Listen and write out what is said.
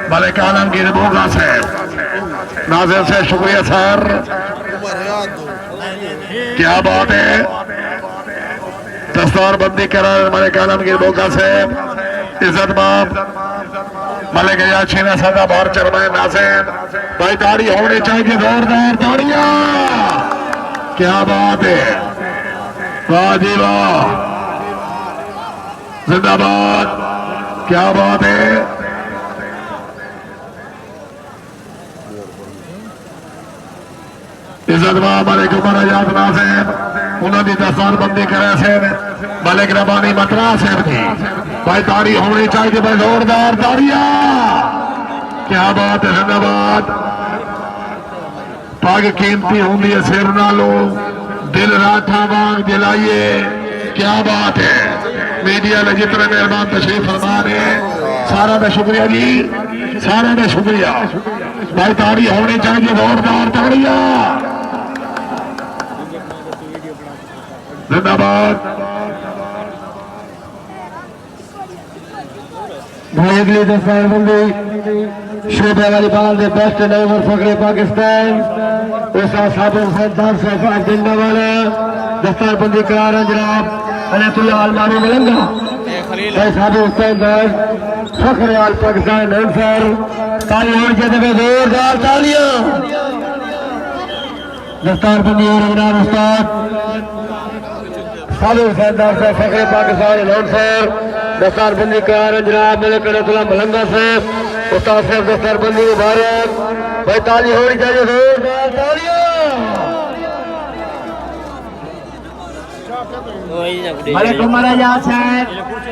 ملک عالمگیر بوگا سے ناظر سے شکریہ سر کیا بات ہے دستار بندی کرار ملک عالمگیر بوگا سے عزت باب ملک یاچینہ صدا بار چرمائے ناظر بھائی تاری ہونے چاہیے زوردار تاریاں کیا بات ہے واہ جی واہ زندہ باد کیا بات ہے عزت باب ملک عمر آجاد ناظر انہوں نے دستار بندی کرے سے ملک ربانی مطرح سے بھی بھائی تاری ہونی چاہیے بھائی زوردار تاریاں کیا بات ہے زندہ باد پاک قیمتی ہوں گی سیر نالو دل راٹھا وانگ دلائیے کیا بات ہے میڈیا میں جتنے مہربان تشریف فرما رہے سارا دا شکریہ جی سارا دا شکریہ بھائی تاری ہونی چاہیے زوردار تاریاں زندہ باد بھائی اگلی دستار بندی شعبہ والی بال دے بیسٹ ڈائیور فخر پاکستان اسا سابق سردار صفات دنیا والا دستار بندی قرار جناب علیت اللہ المانی ملنگا بھائی سابق سردار فخر آل پاکستان انصر تالی ہونے چاہتے ہیں زوردار تالیاں دستار بندی اور جناب استاد سابق سردار سے فخر پاکستان انصر دستار بندی قرار جناب ملک علیت اللہ ملنگا سے استاد صاحب دستار بندی مبارک بھائی تالی ہونی چاہیے زوردار تالیاں ملک عمر آجاد صاحب